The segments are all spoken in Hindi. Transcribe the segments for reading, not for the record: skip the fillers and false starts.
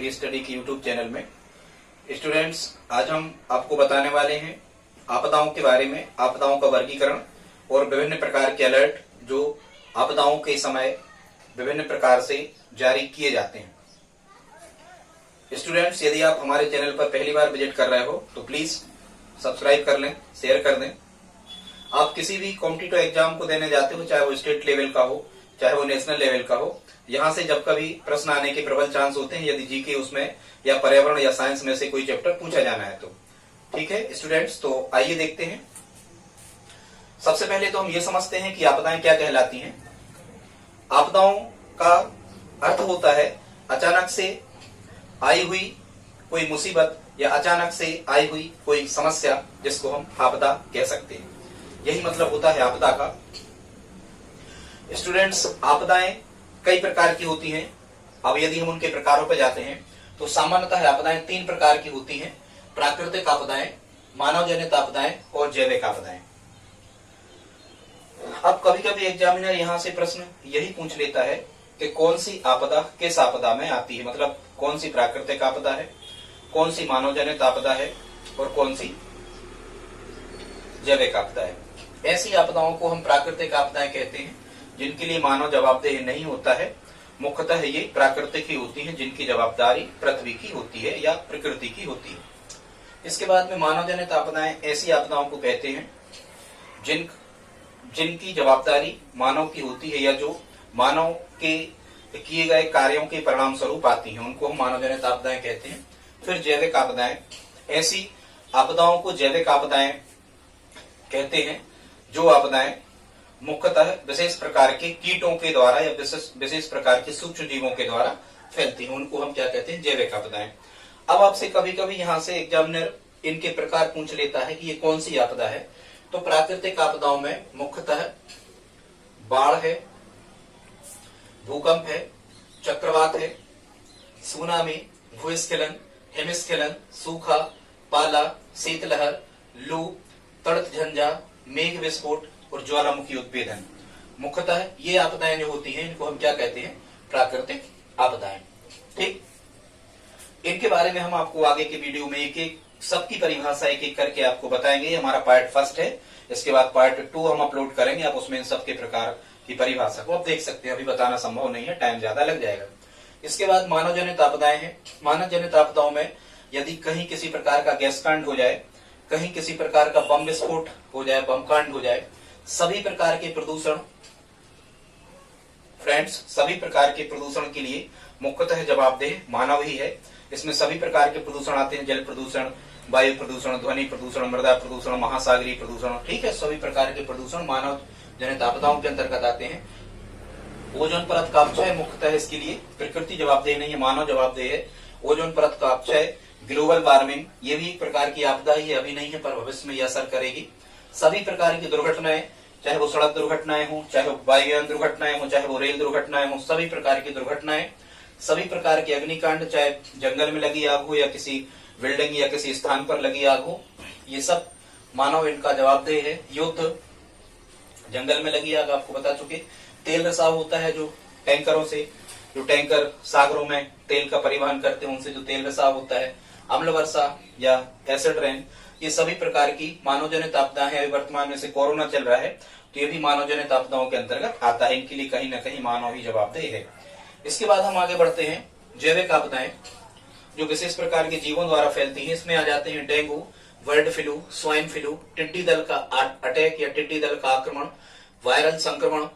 डेली स्टडी के यूट्यूब चैनल में। स्टूडेंट्स, आज हम आपको बताने वाले हैं आपदाओं के बारे में, आपदाओं का वर्गीकरण और विभिन्न प्रकार के अलर्ट जो आपदाओं के समय विभिन्न प्रकार से जारी किए जाते हैं। स्टूडेंट्स, यदि आप हमारे चैनल पर पहली बार विजिट कर रहे हो तो प्लीज सब्सक्राइब कर लें, शेयर कर दें। आप किसी भी कॉम्पिटिटिव एग्जाम को देने जाते हो, चाहे वो स्टेट लेवल का हो चाहे वो नेशनल लेवल का हो, यहाँ से जब कभी प्रश्न आने के प्रबल चांस होते हैं यदि जीके उसमें या पर्यावरण या साइंस में से कोई चैप्टर पूछा जाना है तो। ठीक है स्टूडेंट्स, तो आइए देखते हैं। सबसे पहले तो हम ये समझते हैं कि आपदाएं क्या कहलाती हैं। आपदाओं का अर्थ होता है अचानक से आई हुई कोई मुसीबत या अचानक से आई हुई कोई समस्या, जिसको हम आपदा कह सकते हैं। यही मतलब होता है आपदा का। स्टूडेंट्स, आपदाएं कई प्रकार की होती हैं। अब यदि हम उनके प्रकारों पर जाते हैं तो सामान्यतः आपदाएं तीन प्रकार की होती हैं: प्राकृतिक आपदाएं, मानव जनित आपदाएं और जैविक आपदाएं। अब कभी कभी एग्जामिनर यहाँ से प्रश्न यही पूछ लेता है कि कौन सी आपदा किस आपदा में आती है, मतलब कौन सी प्राकृतिक आपदा है, कौन सी मानव जनित आपदा है और कौन सी जैविक आपदा है। ऐसी आपदाओं को हम प्राकृतिक आपदाएं कहते हैं जिनके लिए मानव जवाबदेह नहीं होता है। मुख्यतः ये प्राकृतिक ही होती हैं जिनकी जवाबदारी पृथ्वी की होती है या प्रकृति की होती है। इसके बाद में मानव जनित आपदाएं ऐसी आपदाओं को कहते हैं जिनकी जवाबदारी मानव की होती है या जो मानव के किए गए कार्यों के परिणाम स्वरूप आती हैं, उनको हम मानव जनित आपदाएं कहते हैं। फिर जैविक आपदाएं, ऐसी आपदाओं को जैविक आपदाएं कहते हैं जो आपदाएं मुख्यतः विशेष प्रकार के कीटों के द्वारा या विशेष प्रकार के सूक्ष्म जीवों के द्वारा फैलती हैं, उनको हम क्या कहते हैं, जैविक आपदाएं। अब आपसे कभी कभी यहाँ से एग्जामिनर इनके प्रकार पूछ लेता है कि ये कौन सी आपदा है। तो प्राकृतिक आपदाओं में मुख्यतः बाढ़ है, भूकंप है, चक्रवात है, सुनामी, भूस्खलन, हिमस्खलन, सूखा, पाला, शीतलहर, लू, तड़क झंझा, मेघ विस्फोट और ज्वालामुखी उद्भेदन। मुख्यतः ये आपदाएं जो होती हैं इनको हम क्या कहते हैं, प्राकृतिक आपदाएं। ठीक, इनके बारे में हम आपको आगे के वीडियो में एक एक सबकी परिभाषा एक एक करके आपको बताएंगे। हमारा पार्ट फर्स्ट है, इसके बाद पार्ट 2 हम अपलोड करेंगे। आप उसमें इन सबके प्रकार की परिभाषा को आप देख सकते हैं। अभी बताना संभव नहीं है, टाइम ज्यादा लग जाएगा। इसके बाद मानव जनित आपदाएं हैं। मानव जनित आपदाओं में यदि कहीं किसी प्रकार का गैस कांड हो जाए, कहीं किसी प्रकार का बम विस्फोट हो जाए, बम कांड हो जाए, सभी प्रकार के प्रदूषण, फ्रेंड्स, सभी प्रकार के प्रदूषण के लिए मुख्यतः जवाबदेह मानव ही है। इसमें सभी प्रकार के प्रदूषण आते हैं: जल प्रदूषण, वायु प्रदूषण, ध्वनि प्रदूषण, मृदा प्रदूषण, महासागरीय प्रदूषण। ठीक है, सभी प्रकार के प्रदूषण मानव जनित आपदाओं के अंतर्गत आते हैं। ओजोन परत का अपक्षय मुख्यतः इसके लिए प्रकृति जवाबदेह नहीं है, मानव जवाबदेह है। ओजोन परत का अपक्षय, ग्लोबल वार्मिंग, ये भी एक प्रकार की आपदा ही है, अभी नहीं है पर भविष्य में यह असर करेगी। सभी प्रकार की दुर्घटनाएं, चाहे वो सड़क दुर्घटनाएं हो, चाहे वो वायुयान दुर्घटनाएं हो, चाहे वो रेल दुर्घटनाएं हो, सभी प्रकार की दुर्घटनाएं, सभी प्रकार के अग्निकांड, चाहे जंगल में लगी आग हो या किसी बिल्डिंग या किसी स्थान पर लगी आग हो, ये सब मानव इनका जवाबदेह है। युद्ध, जंगल में लगी आग आपको बता चुके। तेल रिसाव होता है जो टैंकरों से, जो टैंकर सागरों में तेल का परिवहन करते हैं उनसे जो तेल रिसाव होता है। अम्ल वर्षा या एसिड रेन, ये सभी प्रकार की मानव जनित आपदाएं हैं। वर्तमान में से कोरोना चल रहा है तो ये भी मानव जनित आपदाओं के अंतर्गत आता है। इनके लिए कहीं ना कहीं मानव ही जवाबदेह है। इसके बाद हम आगे बढ़ते हैं। जैविक आपदाएं जो विशेष प्रकार के जीवों द्वारा फैलती हैं, इसमें आ जाते हैं dengue, bird flu, swine flu, टिड्डी दल का अटैक या टिड्डी दल का आक्रमण, वायरल संक्रमण,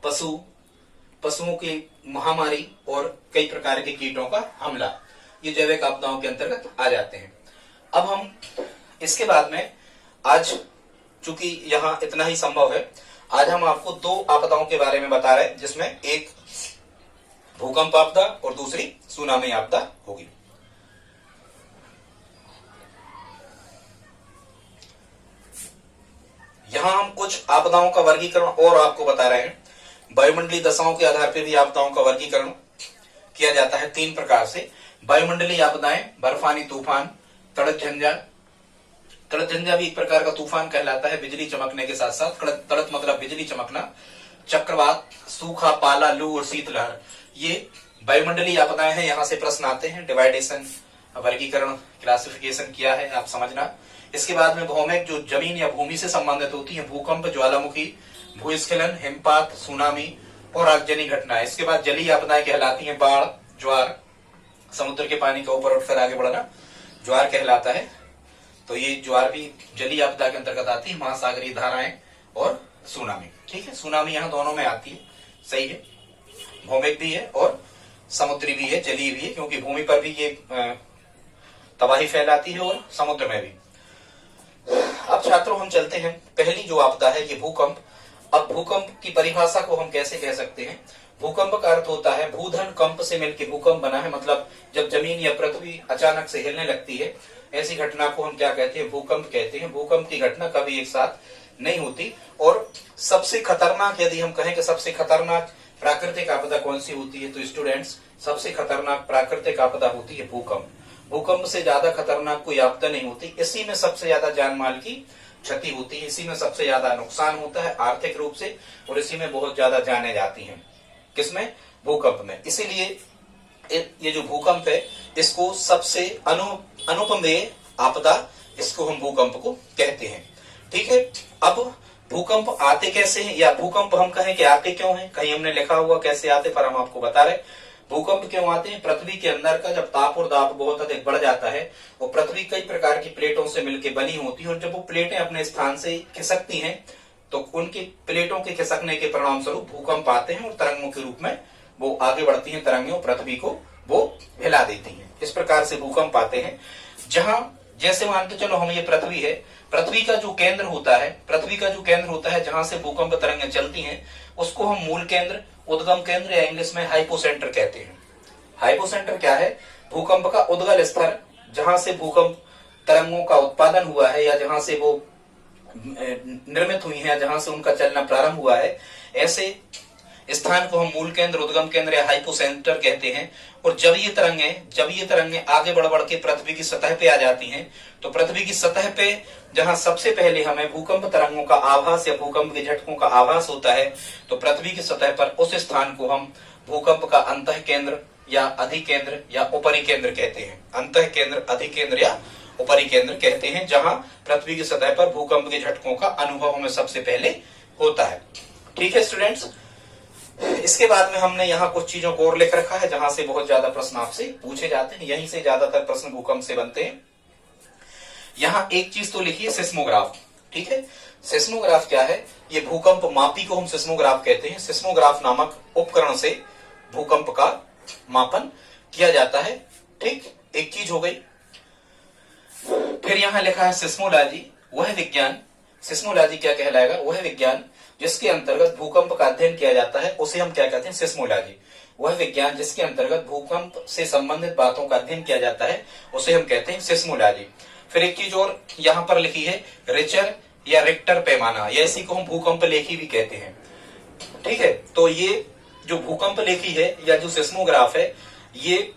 पशुओं की महामारी और कई प्रकार के कीटों का हमला, ये जैविक आपदाओं के अंतर्गत आ जाते हैं। अब हम इसके बाद में आज, चूंकि यहाँ इतना ही संभव है, आज हम आपको 2 आपदाओं के बारे में बता रहे हैं, जिसमें एक भूकंप आपदा और दूसरी सुनामी आपदा होगी। यहाँ हम कुछ आपदाओं का वर्गीकरण और आपको बता रहे हैं। वायुमंडलीय दशाओं के आधार पर भी आपदाओं का वर्गीकरण किया जाता है 3 प्रकार से। वायुमंडलीय आपदाएं, बर्फानी तूफान, तड़क झंझा। तड़क झंझा भी एक प्रकार का तूफान कहलाता है, बिजली चमकने के साथ साथ। तड़क मतलब बिजली चमकना। चक्रवात, सूखा, पाला, लू और शीतलहर, ये वायुमंडलीय आपदाएं हैं, यहाँ से प्रश्न आते हैं। डिवाइडेशन, वर्गीकरण, क्लासिफिकेशन किया है आप समझना। इसके बाद में भौमिक, जो जमीन या भूमि से संबंधित होती है, भूकंप, ज्वालामुखी, भूस्खलन, हिमपात, सुनामी और आगजनी घटनाएं। इसके बाद जलीय आपदाएं कहलाती हैं, बाढ़, ज्वार, समुद्र के पानी का ऊपर उठकर आगे बढ़ना ज्वार कहलाता है। तो ये ज्वार भी जलीय आपदा के अंतर्गत आती है। महासागरीय धाराएं और सुनामी, ठीक है। सुनामी यहाँ दोनों में आती है, सही है। भौमिक भी है और समुद्री भी है, जलीय भी है, क्योंकि भूमि पर भी ये तबाही फैलाती है और समुद्र में भी। अब छात्रों हम चलते हैं, पहली जो आपदा है ये भूकंप। अब भूकंप की परिभाषा को हम कैसे कह सकते हैं? भूकंप का अर्थ होता है भूधन कंप से मिलकर भूकंप बना है, मतलब जब जमीन या पृथ्वी अचानक से हिलने लगती है, ऐसी घटना को हम क्या कहते हैं? भूकंप कहते हैं। भूकंप की घटना कभी एक साथ नहीं होती। और सबसे खतरनाक, यदि हम कहें कि सबसे खतरनाक प्राकृतिक आपदा कौन सी होती है, तो स्टूडेंट्स सबसे खतरनाक प्राकृतिक आपदा होती है भूकंप। भूकंप से ज्यादा खतरनाक कोई आपदा नहीं होती। इसी में सबसे ज्यादा जान माल की क्षति होती है, इसी में सबसे ज्यादा नुकसान होता है आर्थिक रूप से, और इसी में बहुत ज्यादा जाने जाती हैं। किसमें? भूकंप में। इसीलिए ये जो भूकंप है, इसको सबसे अनुपमेय आपदा, इसको हम भूकंप को कहते हैं, ठीक है। अब भूकंप आते कैसे हैं, या भूकंप हम कहें कि आते क्यों हैं? कहीं हमने लिखा हुआ कैसे आते, पर हम आपको बता रहे भूकंप क्यों आते हैं। पृथ्वी के अंदर का जब ताप और दाब बहुत अधिक बढ़ जाता है, और पृथ्वी कई प्रकार की प्लेटों से मिलकर बनी होती है, और जब वो प्लेटें अपने स्थान से खिसकती हैं, तो उनकी प्लेटों के खिसकने के परिणाम स्वरूप भूकंप आते हैं, और तरंगों के रूप में वो आगे बढ़ती हैं तरंगें, और पृथ्वी को वो हिला देती हैं। इस प्रकार से भूकंप आते हैं। जहां जैसे मानते चलो हम, ये पृथ्वी है, पृथ्वी का जो केंद्र होता है, जहां से भूकंप तरंगें चलती हैं, उसको हम मूल केंद्र, उद्गम केंद्र, या इंग्लिश में हाइपोसेंटर कहते हैं। हाइपोसेंटर क्या है? भूकंप का उद्गल स्तर, जहां से भूकंप तरंगों का उत्पादन हुआ है, या जहां से वो निर्मित हुई है, जहां से उनका चलना प्रारंभ हुआ है, ऐसे स्थान को हम मूल केंद्र, उद्गम केंद्र या हाइपोसेंटर कहते हैं। और जब ये तरंगें आगे बढ़ बढ़ के पृथ्वी की सतह पे आ जाती हैं, तो पृथ्वी की सतह पे जहां सबसे पहले हमें भूकंप तरंगों का आभास या भूकंप के झटकों का आभास होता है, तो पृथ्वी की सतह पर उस स्थान को हम भूकंप का अंतः केंद्र या अधिकेंद्र या ऊपरी केंद्र कहते हैं। अंतः केंद्र, अधिकेंद्र या ऊपरी केंद्र कहते हैं, जहां पृथ्वी की सतह पर भूकंप के झटकों का अनुभव हमें सबसे पहले होता है, ठीक है स्टूडेंट्स। इसके बाद में हमने यहाँ कुछ चीजों को और लिख रखा है, जहां से बहुत ज्यादा प्रश्न आपसे पूछे जाते हैं। यहीं से ज्यादातर प्रश्न भूकंप से बनते हैं। यहाँ एक चीज तो लिखिए, सिस्मोग्राफ, ठीक है। सिस्मोग्राफ क्या है? ये भूकंप मापी को हम सिस्मोग्राफ कहते हैं। सिस्मोग्राफ नामक उपकरण से भूकंप का मापन किया जाता है, ठीक। एक चीज हो गई। फिर यहाँ लिखा है सिस्मोलॉजी, वह विज्ञान। सिस्मोलॉजी क्या कहलाएगा? वह विज्ञान जिसके अंतर्गत भूकंप का अध्ययन किया जाता है, उसे हम क्या कहते हैं? सिस्मोलॉजी। वह विज्ञान जिसके अंतर्गत भूकंप से संबंधित बातों का अध्ययन किया जाता है, उसे हम कहते हैं सिस्मोलॉजी। फिर एक चीज और यहाँ पर लिखी है, रिचर या रिक्टर पैमाना, या इसी को हम भूकंप लेखी भी कहते हैं, ठीक है। तो ये जो भूकंप लेखी है या जो सिस्मोग्राफ है, ये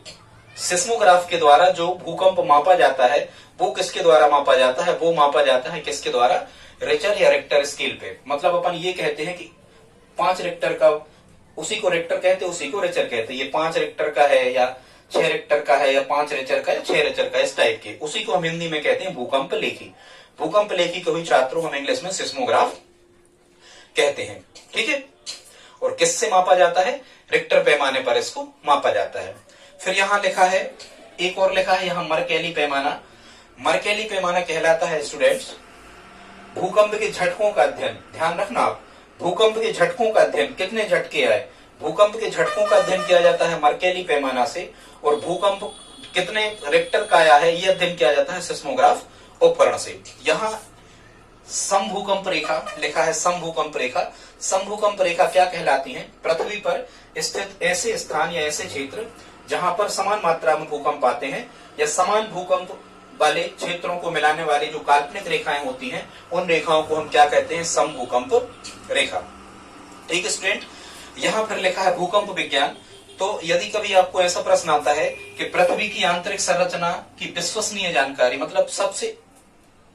सिस्मोग्राफ के द्वारा जो भूकंप मापा जाता है, वो किसके द्वारा मापा जाता है? वो मापा जाता है किसके द्वारा? रिचर या रिक्टर स्केल पे। मतलब अपन ये कहते हैं कि 5 रिक्टर का, उसी को रिक्टर कहते, उसी को रिचर कहते। ये 5 रिक्टर का है, या 6 रिक्टर का है, या 5 रिचर का, या 6 रिचर का, इस टाइप के, उसी को हम हिंदी में कहते हैं भूकंप लेखी। भूकंप लेखी को ही छात्रों हम इंग्लिश में सिस्मोग्राफ कहते हैं, ठीक है। और किससे मापा जाता है? रिक्टर पैमाने पर इसको मापा जाता है। फिर यहाँ लिखा है, एक और लिखा है यहाँ, मरकैली पैमाना। मरकैली पैमाना कहलाता है स्टूडेंट्स भूकंप के झटकों का अध्ययन। ध्यान रखना आप, भूकंप के झटकों का अध्ययन, कितने झटके आए, भूकंप के झटकों का अध्ययन किया जाता है मरकैली पैमाना से। और भूकंप कितने रिक्टर का आया है, यह अध्ययन किया जाता है सिस्मोग्राफ उपकरण से। यहाँ समभूकंप रेखा लिखा है, समभूकंप रेखा। समभूकंप रेखा क्या कहलाती है? पृथ्वी पर स्थित ऐसे स्थान या ऐसे क्षेत्र जहां पर समान मात्रा में भूकंप आते हैं, या समान भूकंप वाले क्षेत्रों को मिलाने वाली जो काल्पनिक रेखाएं होती हैं, उन रेखाओं को हम क्या कहते हैं? समभूकंप रेखा, ठीक है स्टूडेंट। यहाँ फिर लिखा है भूकंप विज्ञान। तो यदि कभी आपको ऐसा प्रश्न आता है कि पृथ्वी की आंतरिक संरचना की विश्वसनीय जानकारी, मतलब सबसे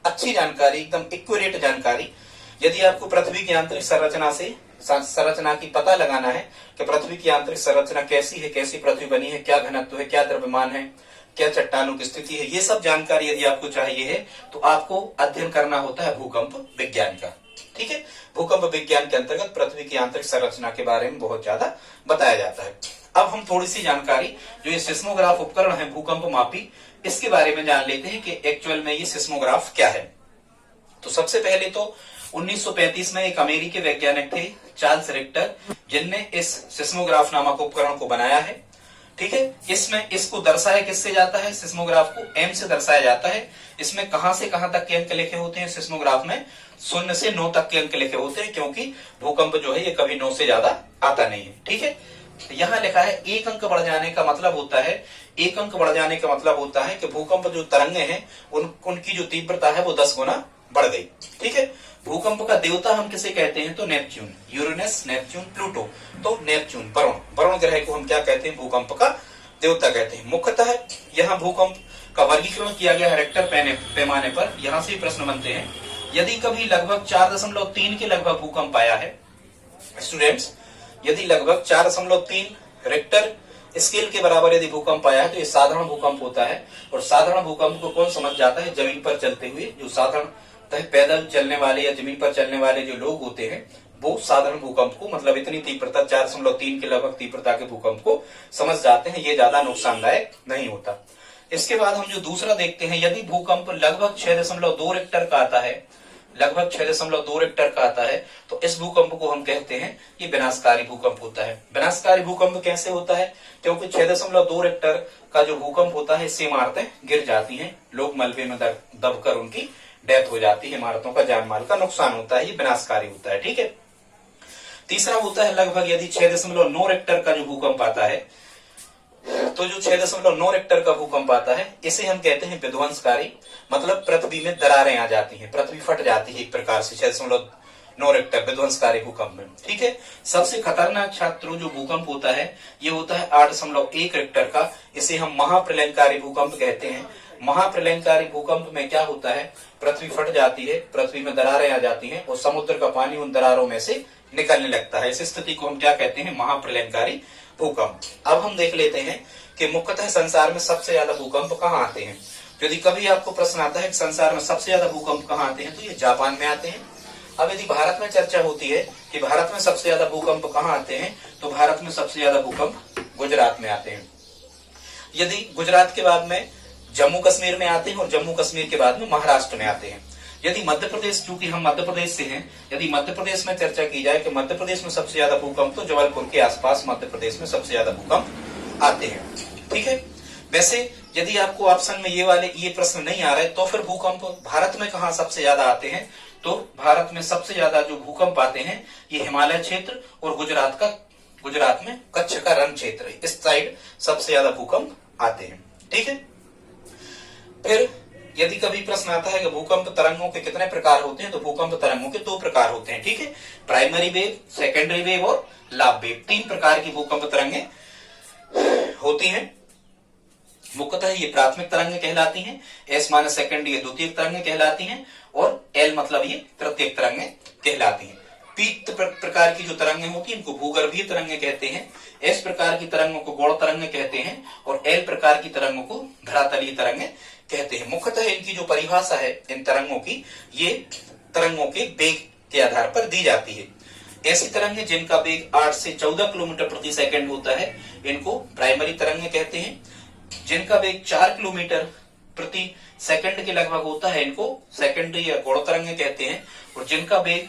अच्छी जानकारी, एकदम एक्यूरेट जानकारी, यदि आपको पृथ्वी की आंतरिक संरचना से संरचना की पता लगाना है कि पृथ्वी की आंतरिक संरचना कैसी है, कैसी पृथ्वी बनी है, क्या घनत्व है, क्या द्रव्यमान है, क्या चट्टानों की स्थिति है, ये सब जानकारी यदि आपको चाहिए है तो आपको अध्ययन करना होता है भूकंप विज्ञान का। ठीक है, भूकंप विज्ञान के अंतर्गत पृथ्वी की आंतरिक संरचना के बारे में बहुत ज्यादा बताया जाता है। अब हम थोड़ी सी जानकारी जो ये सिस्मोग्राफ उपकरण है भूकंप मापी, इसके बारे में जान लेते हैं कि एक्चुअल में ये सिस्मोग्राफ क्या है। तो सबसे पहले तो 1935 में एक अमेरिकी वैज्ञानिक थे चार्ल्स रिक्टर, जिनने इस सिस्मोग्राफ नामक उपकरण को बनाया है। ठीक है, इसमें इसको दर्शाया किससे जाता है, सिस्मोग्राफ को एम से दर्शाया जाता है। इसमें कहां से कहां तक के अंक लिखे होते हैं, सिस्मोग्राफ में 0 से 9 तक के अंक लिखे होते हैं, क्योंकि भूकंप जो है ये कभी 9 से ज्यादा आता नहीं है। ठीक है, यहाँ लिखा है 1 अंक बढ़ जाने का मतलब होता है, 1 अंक बढ़ जाने का मतलब होता है कि भूकंप जो तरंगे हैं उनकी जो तीव्रता है वो 10 गुना बढ़ गई। ठीक है, भूकंप का देवता हम किसे कहते हैं, तो नेपच्यून, यूरेनस, नेपच्यून, प्लूटो। तो नेपच्यून वरुण ग्रह को हम क्या कहते हैं, भूकंप का देवता कहते हैं। मुख्यतः यहाँ भूकंप का वर्गीकरण किया गया है रिक्टर पैमाने पर। यहाँ से प्रश्न बनते हैं, यदि कभी लगभग 4.3 के लगभग भूकंप आया है स्टूडेंट्स, यदि लगभग 4.3 रिक्टर स्केल के बराबर यदि भूकंप आया है तो ये साधारण भूकंप होता है। और साधारण भूकंप को कौन समझ जाता है, जमीन पर चलते हुए जो साधारण पैदल चलने वाले या जमीन पर चलने वाले जो लोग होते हैं वो साधारण भूकंप को, मतलब इतनी तीव्रता 4.3 के लगभग तीव्रता के भूकंप को समझ जाते हैं, ये ज्यादा नुकसानदायक नहीं होता। इसके बाद हम जो दूसरा देखते हैं, यदि भूकंप लगभग 6.2 रिक्टर का आता है, लगभग 6.2 रिक्टर का आता है तो इस भूकंप को हम कहते हैं ये विनाशकारी भूकंप होता है। विनाशकारी भूकंप कैसे होता है, क्योंकि 6.2 रिक्टर का जो भूकंप होता है इससे इमारतें गिर जाती हैं, लोग मलबे में दबकर उनकी डेथ हो जाती है, इमारतों का जान माल का नुकसान होता है, ये विनाशकारी होता है। ठीक है, तीसरा होता है लगभग यदि 6.9 रिक्टर का जो भूकंप आता है, तो जो 6.9 रिक्टर का भूकंप आता है इसे हम कहते हैं विध्वंसकारी, मतलब पृथ्वी में दरारें आ जाती हैं, पृथ्वी फट जाती है एक प्रकार से 6.9 रिक्टर विध्वंसकारी भूकंप में। ठीक है, सबसे खतरनाक छात्रों जो भूकंप होता है ये होता है 8.1 रिक्टर का, इसे हम महाप्रलयंकारी भूकंप कहते हैं। महाप्रलयंकारी भूकंप में क्या होता है, पृथ्वी फट जाती है, पृथ्वी में दरारें आ जाती हैं और समुद्र का पानी उन दरारों में से निकलने लगता है। इस स्थिति को हम क्या कहते हैं, महाप्रलयंकारी भूकंप। अब हम देख लेते हैं कि मुख्यतः संसार में सबसे ज्यादा भूकंप कहाँ आते हैं। यदि कभी आपको प्रश्न आता है कि संसार में सबसे ज्यादा भूकंप कहाँ आते हैं, तो ये जापान में आते हैं। अब यदि भारत में चर्चा होती है कि भारत में सबसे ज्यादा भूकंप कहाँ आते हैं, तो भारत में सबसे ज्यादा भूकंप गुजरात में आते हैं। यदि गुजरात के बाद में जम्मू कश्मीर में आते हैं और जम्मू कश्मीर के बाद में महाराष्ट्र में आते हैं। यदि मध्य प्रदेश, चूंकि हम मध्य प्रदेश से हैं, यदि मध्य प्रदेश में चर्चा की जाए कि मध्य प्रदेश में सबसे ज्यादा भूकंप, तो जबलपुर के आसपास मध्य प्रदेश में सबसे ज्यादा भूकंप आते हैं। ठीक है, वैसे यदि आपको ऑप्शन में ये प्रश्न नहीं आ रहे तो फिर भूकंप भारत में कहाँ सबसे ज्यादा आते हैं, तो भारत में सबसे ज्यादा जो भूकंप आते हैं ये हिमालय क्षेत्र और गुजरात में कच्छ का रण क्षेत्र है, इस साइड सबसे ज्यादा भूकंप आते हैं। ठीक है, फिर यदि कभी प्रश्न आता है कि भूकंप तरंगों के कितने प्रकार होते हैं, तो भूकंप तरंगों के 2 प्रकार होते हैं। ठीक है, प्राइमरी वेव, सेकेंडरी वेव और लाभ वेव, 3 प्रकार की भूकंप तरंगें होती हैं। मुख्यतः ये प्राथमिक तरंगें कहलाती हैं, एस माइनस सेकेंड ये द्वितीयक तरंगें कहलाती हैं और एल मतलब ये तृतीयक तरंगें कहलाती हैं। पी प्रकार की जो तरंगें होती हैं इनको भूगर्भीय तरंगें कहते हैं, एस प्रकार की तरंगों को गौड़ तरंगें कहते हैं और एल प्रकार की तरंगों को धरातलीय तरंगें कहते हैं। मुख्यतः इनकी जो परिभाषा है इन तरंगों की, ये तरंगों के वेग के आधार पर दी जाती है। ऐसी तरंगें जिनका वेग 8 से 14 किलोमीटर प्रति सेकंड होता है इनको प्राइमरी तरंगें कहते हैं। जिनका वेग 4 किलोमीटर प्रति सेकंड के लगभग होता है इनको सेकेंडरी या गौड़ तरंगें कहते हैं। और जिनका वेग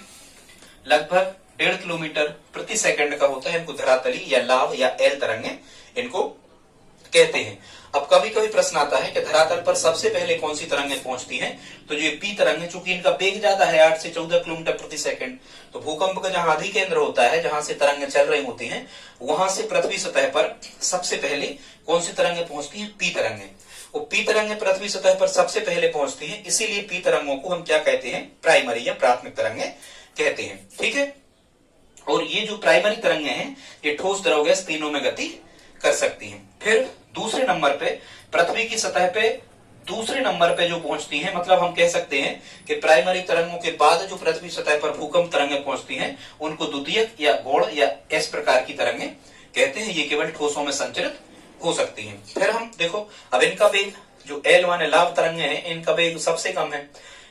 लगभग 1.5 किलोमीटर प्रति सेकंड का होता है इनको धरातली या लाभ या एल तरंगें इनको कहते हैं। अब कभी कभी प्रश्न आता है कि धरातल पर सबसे पहले कौन सी तरंगें पहुंचती हैं, तो जो पी तरंगें, चूंकि इनका वेग ज्यादा है 8 से 14 किलोमीटर प्रति सेकंड, तो भूकंप का जहां अधिकेंद्र होता है, जहां से तरंगें चल रही होती हैं, वहां से पृथ्वी सतह पर सबसे पहले कौन सी तरंगें पहुंचती हैं, पी तरंगें। वो पी तरंगें पृथ्वी सतह पर सबसे पहले पहुंचती हैं, इसीलिए पी तरंगों को हम क्या कहते हैं, प्राइमरी या प्राथमिक तरंगें कहते हैं। ठीक है, और ये जो प्राइमरी तरंगें हैं ये ठोस, द्रव, गैस तीनों में गति कर सकती हैं। फिर दूसरे नंबर पे पृथ्वी की सतह पे दूसरे नंबर पे जो पहुंचती हैं, मतलब हम कह सकते हैं कि प्राइमरी तरंगों के बाद जो पृथ्वी सतह पर भूकंप तरंगें पहुंचती हैं उनको द्वितीयक या गौड़ या एस प्रकार की तरंगें कहते हैं। ये केवल ठोसों में संचरित हो सकती हैं। फिर हम देखो, अब इनका वेग जो L1 है, लाभ तरंगें हैं, इनका वेग सबसे कम है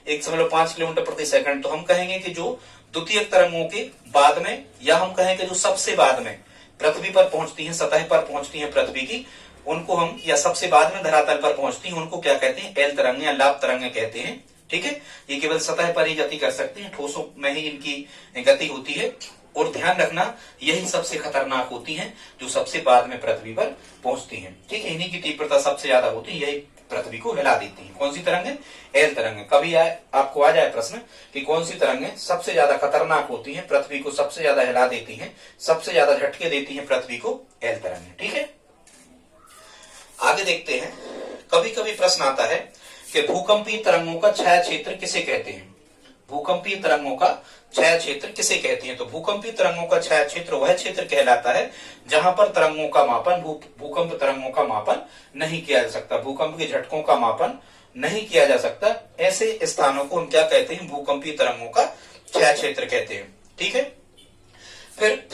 1.5 किलोमीटर प्रति सेकंड। तो हम कहेंगे कि जो द्वितीयक तरंगों के बाद में, या हम कहेंगे जो सबसे बाद में पृथ्वी पर पहुंचती हैं, सतह पर पहुंचती हैं पृथ्वी की, उनको हम, या सबसे बाद में धरातल पर पहुंचती हैं, उनको क्या कहते हैं? एल तरंगे या लाभ तरंगे कहते हैं। ठीक है, ये केवल सतह पर ही गति कर सकती हैं, ठोसों में ही इनकी गति होती है। और ध्यान रखना, यही सबसे खतरनाक होती हैं जो सबसे बाद में पृथ्वी पर पहुंचती हैं। ठीक है, इन्हीं की तीव्रता सबसे ज्यादा होती है, यही पृथ्वी को हिला देती हैं। कौन सी तरंगे? एल तरंगे। कभी आपको आ जाए प्रश्न कि कौन सी तरंगे सबसे ज्यादा खतरनाक होती हैं, पृथ्वी को सबसे ज्यादा हिला देती हैं, सबसे ज्यादा झटके देती हैं पृथ्वी को? एल तरंगे। ठीक है, आगे देखते हैं। कभी कभी प्रश्न आता है कि भूकंपीय तरंगों का छाया क्षेत्र किसे कहते हैं? भूकंपीय तरंगों का छाया क्षेत्र किसे कहते हैं? तो भूकंपीय तरंगों का छाया क्षेत्र वह क्षेत्र कहलाता है जहां पर तरंगों का मापन, भूकंप तरंगों का मापन नहीं किया जा सकता, भूकंप के झटकों का मापन नहीं किया जा सकता। ऐसे स्थानों को हम क्या कहते हैं? भूकंपीय तरंगों का छाया क्षेत्र कहते हैं। ठीक है, फिर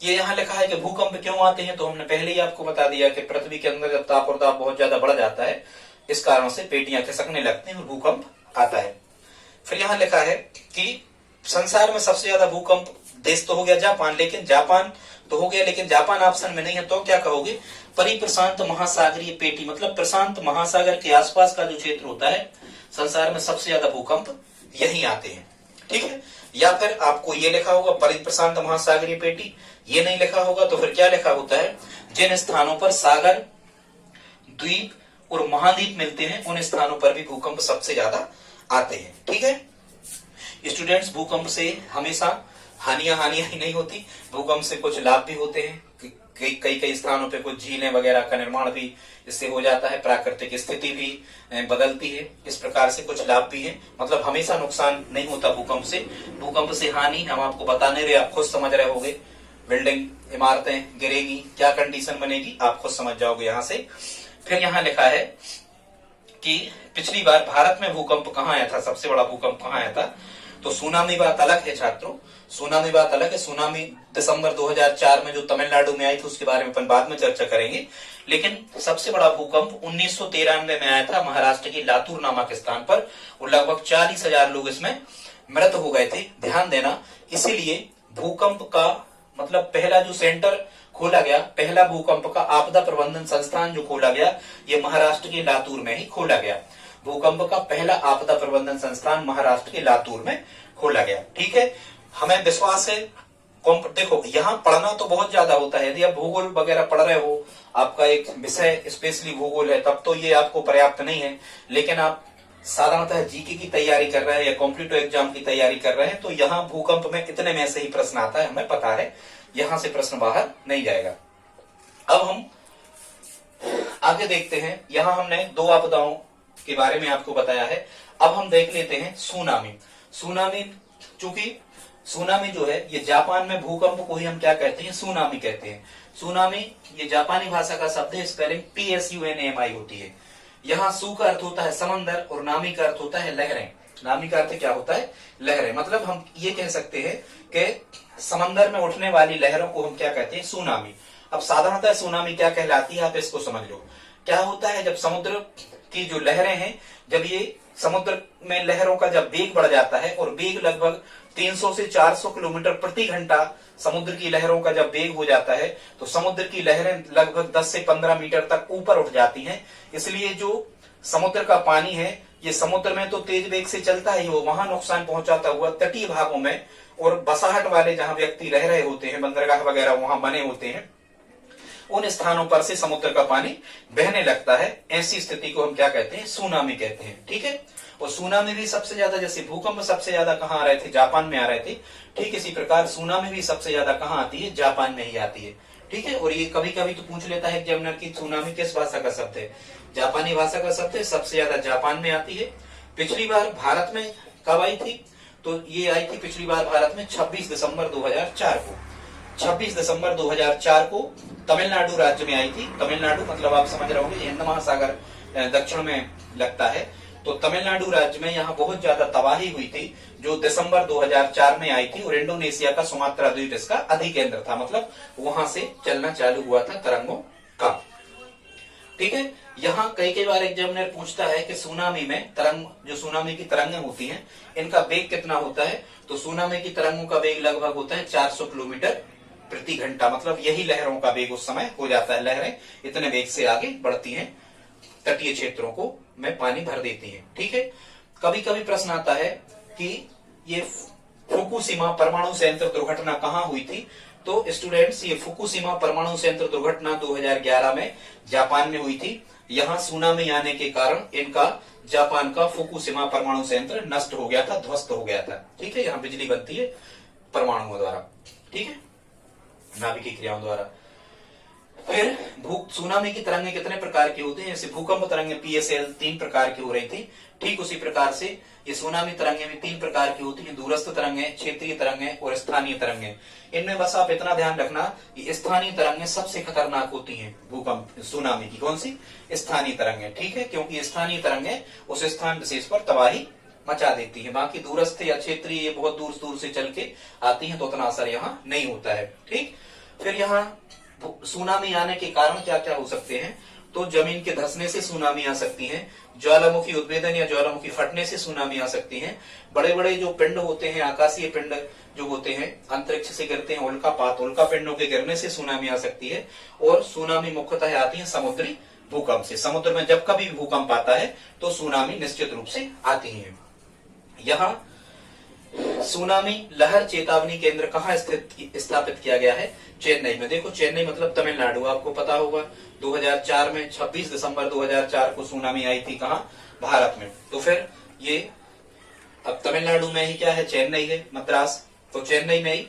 ये यहाँ लिखा है कि भूकंप क्यों आते हैं, तो हमने पहले ही आपको बता दिया कि पृथ्वी के अंदर जब ताप और दाब बहुत ज्यादा बढ़ जाता है, इस कारण से पेटियां खिसकने लगती हैं और भूकंप आता है। फिर यहाँ लिखा है कि संसार में सबसे ज्यादा भूकंप देश तो हो गया जापान, लेकिन जापान तो हो गया, लेकिन जापान ऑप्शन में नहीं है, तो क्या कहोगे? परिप्रशांत महासागरीय पेटी, मतलब प्रशांत महासागर के आसपास का जो क्षेत्र होता है, संसार में सबसे ज्यादा भूकंप यहीं आते हैं। ठीक है, या फिर आपको ये लिखा होगा परिप्रशांत महासागरीय पेटी, ये नहीं लिखा होगा तो फिर क्या लिखा होता है? जिन स्थानों पर सागर, द्वीप और महाद्वीप मिलते हैं, उन स्थानों पर भी भूकंप सबसे ज्यादा आते हैं। ठीक है स्टूडेंट्स, भूकंप से हमेशा हानियां ही नहीं होती, भूकंप से कुछ लाभ भी होते हैं। कई स्थानों पे कुछ झीलें वगैरह का निर्माण भी इससे हो जाता है, प्राकृतिक स्थिति भी बदलती है, इस प्रकार से कुछ लाभ भी है। मतलब हमेशा नुकसान नहीं होता भूकंप से। भूकंप से हानि हम आपको बता नहीं रहे, आप खुद समझ रहे होगे। बिल्डिंग, इमारतें गिरेगी, क्या कंडीशन बनेगी, आप खुद समझ जाओगे यहाँ से। फिर यहाँ लिखा है कि पिछली बार भारत में भूकंप कहाँ आया था, सबसे बड़ा भूकंप कहाँ आया था? तो सुनामी बात अलग है छात्रों, सुनामी बात अलग है। सुनामी दिसंबर 2004 में जो तमिलनाडु में आई थी, उसके बारे में अपन बाद में चर्चा करेंगे। लेकिन सबसे बड़ा भूकंप 1993 में आया था महाराष्ट्र के लातूर नामक स्थान पर, और लगभग 40,000 लोग इसमें मृत हो गए थे। ध्यान देना, इसीलिए भूकंप का मतलब पहला जो सेंटर खोला गया, पहला भूकंप का आपदा प्रबंधन संस्थान जो खोला गया, ये महाराष्ट्र के लातूर में ही खोला गया। भूकंप का पहला आपदा प्रबंधन संस्थान महाराष्ट्र के लातूर में खोला गया। ठीक है, हमें विश्वास है। देखो, यहाँ पढ़ना तो बहुत ज्यादा होता है। यदि आप भूगोल वगैरह पढ़ रहे हो, आपका एक विषय स्पेशली भूगोल है, तब तो ये आपको पर्याप्त नहीं है। लेकिन आप साधारणतः जीके की तैयारी कर रहे हैं या कॉम्पिटिटिव एग्जाम की तैयारी कर रहे हैं, तो यहाँ भूकंप में इतने में से ही प्रश्न आता है, हमें पता है, यहाँ से प्रश्न बाहर नहीं जाएगा। अब हम आगे देखते हैं। यहाँ हमने 2 आपदाओं के बारे में आपको बताया है। अब हम देख लेते हैं सुनामी। सुनामी, चूंकि सुनामी जो है ये जापान में भूकंप को ही हम क्या कहते हैं? सुनामी कहते हैं। सुनामी ये जापानी भाषा का शब्द है, स्पेलिंग PSUNAMI होती है। यहाँ सु का अर्थ होता है समंदर और नामी का अर्थ होता है लहरें। नामी का अर्थ क्या होता है? लहरें। मतलब हम ये कह सकते हैं कि समंदर में उठने वाली लहरों को हम क्या कहते हैं? सुनामी। अब साधारणतः सुनामी क्या कहलाती है, आप इसको समझ लो। क्या होता है, जब समुद्र की जो लहरें हैं, जब ये समुद्र में लहरों का जब वेग बढ़ जाता है, और वेग लगभग 300 से 400 किलोमीटर प्रति घंटा समुद्र की लहरों का जब वेग हो जाता है, तो समुद्र की लहरें लगभग 10 से 15 मीटर तक ऊपर उठ जाती हैं। इसलिए जो समुद्र का पानी है, ये समुद्र में तो तेज वेग से चलता ही हो, वहां नुकसान पहुंचाता हुआ तटीय भागों में और बसाहट वाले जहां व्यक्ति रह रहे होते हैं, बंदरगाह वगैरह वहां बने होते हैं, उन स्थानों पर से समुद्र का पानी बहने लगता है। ऐसी स्थिति को हम क्या कहते हैं? सुनामी कहते हैं। ठीक है, और सुनामी भी सबसे ज्यादा, जैसे भूकंप सबसे ज्यादा कहाँ आ रहे थे? जापान में आ रहे थे। ठीक इसी प्रकार सुनामी भी सबसे ज्यादा कहाँ आती है? जापान में ही आती है। ठीक है, और ये कभी कभी तो पूछ लेता है एग्जामिनर की सुनामी किस भाषा का शब्द है? जापानी भाषा का शब्द है, सबसे ज्यादा जापान में आती है। पिछली बार भारत में कब आई थी? तो ये आई थी पिछली बार भारत में 26 दिसंबर 2004 को। 26 दिसंबर 2004 को तमिलनाडु राज्य में आई थी। तमिलनाडु मतलब आप समझ रहे होंगे हिंद महासागर दक्षिण में लगता है। तो तमिलनाडु राज्य में यहाँ बहुत ज्यादा तबाही हुई थी जो दिसंबर 2004 में आई थी, और इंडोनेशिया का सुमात्रा द्वीप इसका अधिकेंद्र था, मतलब वहां से चलना चालू हुआ था तरंगों का। ठीक है, यहाँ कई बार एग्जामिनर पूछता है कि सुनामी में तरंग, जो सुनामी की तरंगें होती हैं, इनका वेग कितना होता है। तो सुनामी की तरंगों का वेग लगभग होता है 400 किलोमीटर प्रति घंटा, मतलब यही लहरों का वेग उस समय हो जाता है। लहरें इतने वेग से आगे बढ़ती हैं, तटीय क्षेत्रों को में पानी भर देती है। ठीक है, कभी कभी प्रश्न आता है कि ये फुकुशिमा परमाणु संयंत्र दुर्घटना कहाँ हुई थी। तो स्टूडेंट्स, ये फुकुशिमा परमाणु संयंत्र दुर्घटना 2011 में जापान में हुई थी। यहाँ सुनामी आने के कारण इनका जापान का फुकुशिमा परमाणु संयंत्र नष्ट हो गया था, ध्वस्त हो गया था। ठीक है, यहाँ बिजली बनती है परमाणुओं द्वारा, ठीक है, नाभिकीय क्रियाओं द्वारा। फिर सुनामी की तरंगें कितने प्रकार की होती हैं। जैसे भूकंप तरंगें PSL 3 प्रकार की हो रही थी, ठीक उसी प्रकार से ये सुनामी तरंगें भी 3 प्रकार की होती हैं, दूरस्थ तरंगें, क्षेत्रीय तरंगें और स्थानीय तरंगें। इनमें बस आप इतना ध्यान रखना कि स्थानीय तरंगें सबसे खतरनाक होती हैं भूकंप सुनामी की। कौन सी? स्थानीय तरंगें, ठीक है, क्योंकि स्थानीय तरंगें उस स्थान विशेष पर तबाही मचा देती है। बाकी दूरस्थ या क्षेत्रीय ये बहुत दूर दूर से चल के आती है, तो उतना असर यहाँ नहीं होता है। ठीक, फिर यहाँ सुनामी आने के कारण क्या क्या हो सकते हैं। तो जमीन के धंसने से सुनामी आ सकती है, ज्वालामुखी उद्भेदन या ज्वालामुखी फटने से सुनामी आ सकती है, बड़े बड़े जो पिंड होते हैं, आकाशीय पिंड जो होते हैं, अंतरिक्ष से गिरते हैं, उल्कापात, उल्का पिंडों के गिरने से सुनामी आ सकती है। और सुनामी मुख्यतः आती है समुद्री भूकंप से। समुद्र में जब कभी भूकंप आता है तो सुनामी निश्चित रूप से आती है। यहाँ सुनामी लहर चेतावनी केंद्र कहाँ स्थापित किया गया है? चेन्नई में। देखो, चेन्नई मतलब तमिलनाडु, आपको पता होगा 2004 में 26 दिसंबर 2004 को सुनामी आई थी। कहाँ? भारत में। तो फिर ये अब तमिलनाडु में ही क्या है? चेन्नई है, मद्रास। तो चेन्नई में ही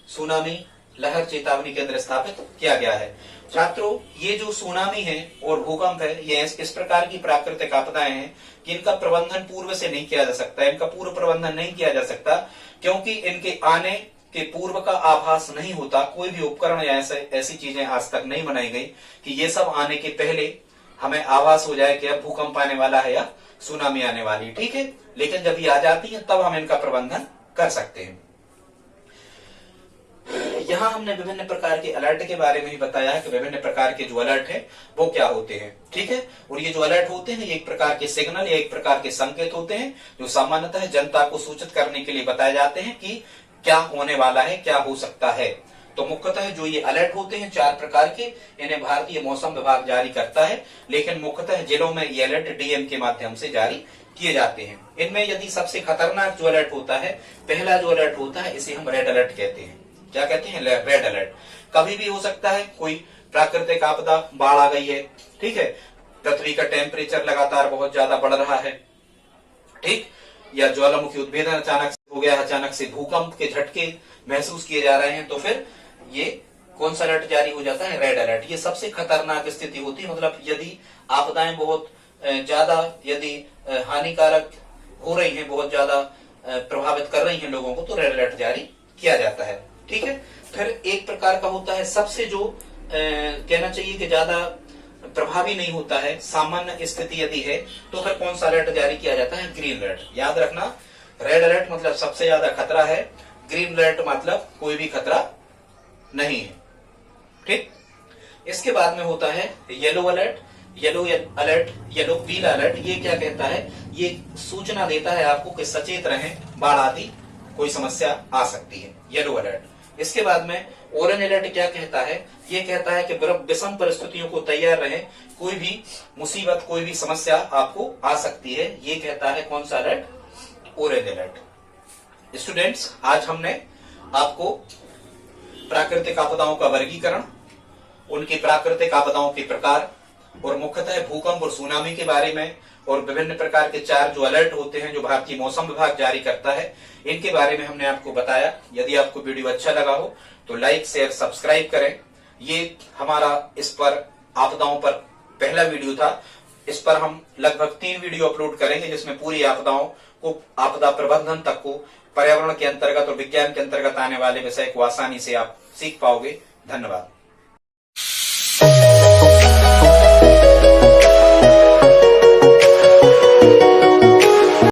सुनामी लहर चेतावनी केंद्र स्थापित किया गया है। छात्रों, ये जो सुनामी है और भूकंप है, ये इस प्रकार की प्राकृतिक आपदाएं हैं कि इनका प्रबंधन पूर्व से नहीं किया जा सकता। इनका पूर्व प्रबंधन नहीं किया जा सकता क्योंकि इनके आने के पूर्व का आभास नहीं होता। कोई भी उपकरण या ऐसी चीजें आज तक नहीं बनाई गई कि ये सब आने के पहले हमें आभास हो जाए कि अब भूकंप आने वाला है या सुनामी आने वाली है। ठीक है, लेकिन जब ये आ जाती है तब हम इनका प्रबंधन कर सकते हैं। यहाँ हमने विभिन्न प्रकार के अलर्ट के बारे में ही बताया है कि विभिन्न प्रकार के जो अलर्ट है वो क्या होते हैं। ठीक है, और ये जो अलर्ट होते हैं ये एक प्रकार के सिग्नल या एक प्रकार के संकेत होते हैं जो सामान्यतः जनता को सूचित करने के लिए बताए जाते हैं कि क्या होने वाला है, क्या हो सकता है। तो मुख्यतः जो ये अलर्ट होते हैं 4 प्रकार के, इन्हें भारतीय मौसम विभाग जारी करता है, लेकिन मुख्यतः जिलों में ये अलर्ट DM के माध्यम से जारी किए जाते हैं। इनमें यदि सबसे खतरनाक जो अलर्ट होता है, पहला जो अलर्ट होता है, इसे हम रेड अलर्ट कहते हैं। क्या कहते हैं? Red alert. कभी भी हो सकता है, कोई प्राकृतिक आपदा, बाढ़ आ गई है, ठीक है, पृथ्वी का टेम्परेचर लगातार बहुत ज्यादा बढ़ रहा है, ठीक, या ज्वालामुखी उद्भेदन अचानक हो गया, अचानक से भूकंप के झटके महसूस किए जा रहे हैं, तो फिर ये कौन सा अलर्ट जारी हो जाता है? Red alert. ये सबसे खतरनाक स्थिति होती है, मतलब यदि आपदाएं बहुत ज्यादा, यदि हानिकारक हो रही हैं, बहुत ज्यादा प्रभावित कर रही हैं लोगों को, तो रेड अलर्ट जारी किया जाता है। ठीक है, फिर एक प्रकार का होता है सबसे जो कहना चाहिए कि ज्यादा प्रभावी नहीं होता है, सामान्य स्थिति यदि है, तो फिर कौन सा अलर्ट जारी किया जाता है? Green alert. याद रखना, रेड अलर्ट मतलब सबसे ज्यादा खतरा है, ग्रीन अलर्ट मतलब कोई भी खतरा नहीं है। ठीक, इसके बाद में होता है yellow alert. Yellow alert, yellow पीला अलर्ट, ये क्या कहता है? ये सूचना देता है आपको कि सचेत रहें, बाढ़ आदि कोई समस्या आ सकती है, येलो अलर्ट। इसके बाद में ऑरेंज अलर्ट क्या कहता है? ये कहता है कि विषम परिस्थितियों को तैयार रहें, कोई भी मुसीबत, कोई भी समस्या आपको आ सकती है, ये कहता है कौन सा अलर्ट? Orange alert. स्टूडेंट्स, आज हमने आपको प्राकृतिक आपदाओं का वर्गीकरण, उनकी प्राकृतिक आपदाओं के प्रकार और मुख्यतः भूकंप और सुनामी के बारे में, और विभिन्न प्रकार के 4 जो अलर्ट होते हैं जो भारतीय मौसम विभाग जारी करता है, इनके बारे में हमने आपको बताया। यदि आपको वीडियो अच्छा लगा हो तो लाइक, शेयर, सब्सक्राइब करें। ये हमारा इस पर आपदाओं पर पहला वीडियो था। इस पर हम लगभग 3 वीडियो अपलोड करेंगे जिसमें पूरी आपदाओं को, आपदा प्रबंधन तक को, पर्यावरण के अंतर्गत और विज्ञान के अंतर्गत आने वाले विषय को आसानी से आप सीख पाओगे। धन्यवाद।